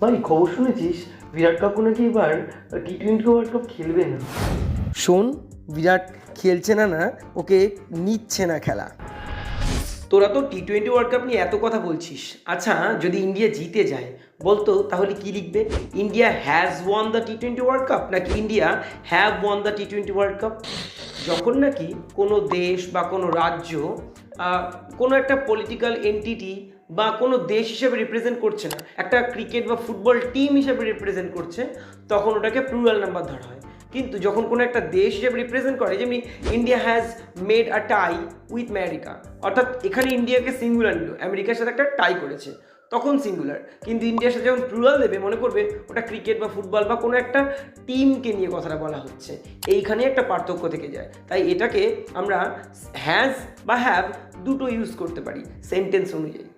ভাই খবর শুনেছিস বিরাট কাকু নাকি এবার T20 ওয়ার্ল্ড কাপ খেলবে না? শোন, বিরাট খেলছে না না, ওকে নিচ্ছে না খেলা। তোরা তো T20 ওয়ার্ল্ড কাপ নিয়ে এত কথা বলছিস। আচ্ছা, যদি ইন্ডিয়া জিতে যায় বলতো তাহলে কি লিখবে? India has won the T20 world cup, নাকি India have won the T20 world cup? যখন নাকি কোনো দেশ বা কোনো রাজ্য কোনো একটা পলিটিক্যাল এন্টিটি বা কোনো দেশ হিসেবে রিপ্রেজেন্ট করছে না, একটা ক্রিকেট বা ফুটবল টিম হিসেবে রিপ্রেজেন্ট করছে, তখন ওটাকে প্লুরাল নাম্বার ধরা হয়। কিন্তু যখন কোনো একটা দেশ হিসেবে রিপ্রেজেন্ট করে, যেমনি India has made a tie with America, অর্থাৎ এখানে ইন্ডিয়াকে সিঙ্গুলার নিল, আমেরিকার সাথে একটা টাই করেছে, তখন সিঙ্গুলার। কিন্তু ইন্ডিয়ার সাথে যখন প্লুরাল দেবে, মনে করবে ওটা ক্রিকেট বা ফুটবল বা কোনো একটা টিমকে নিয়ে কথাটা বলা হচ্ছে। এইখানে একটা পার্থক্য থেকে যায়। তাই এটাকে আমরা হ্যাজ বা হ্যাভ দুটো ইউজ করতে পারি সেন্টেন্স অনুযায়ী।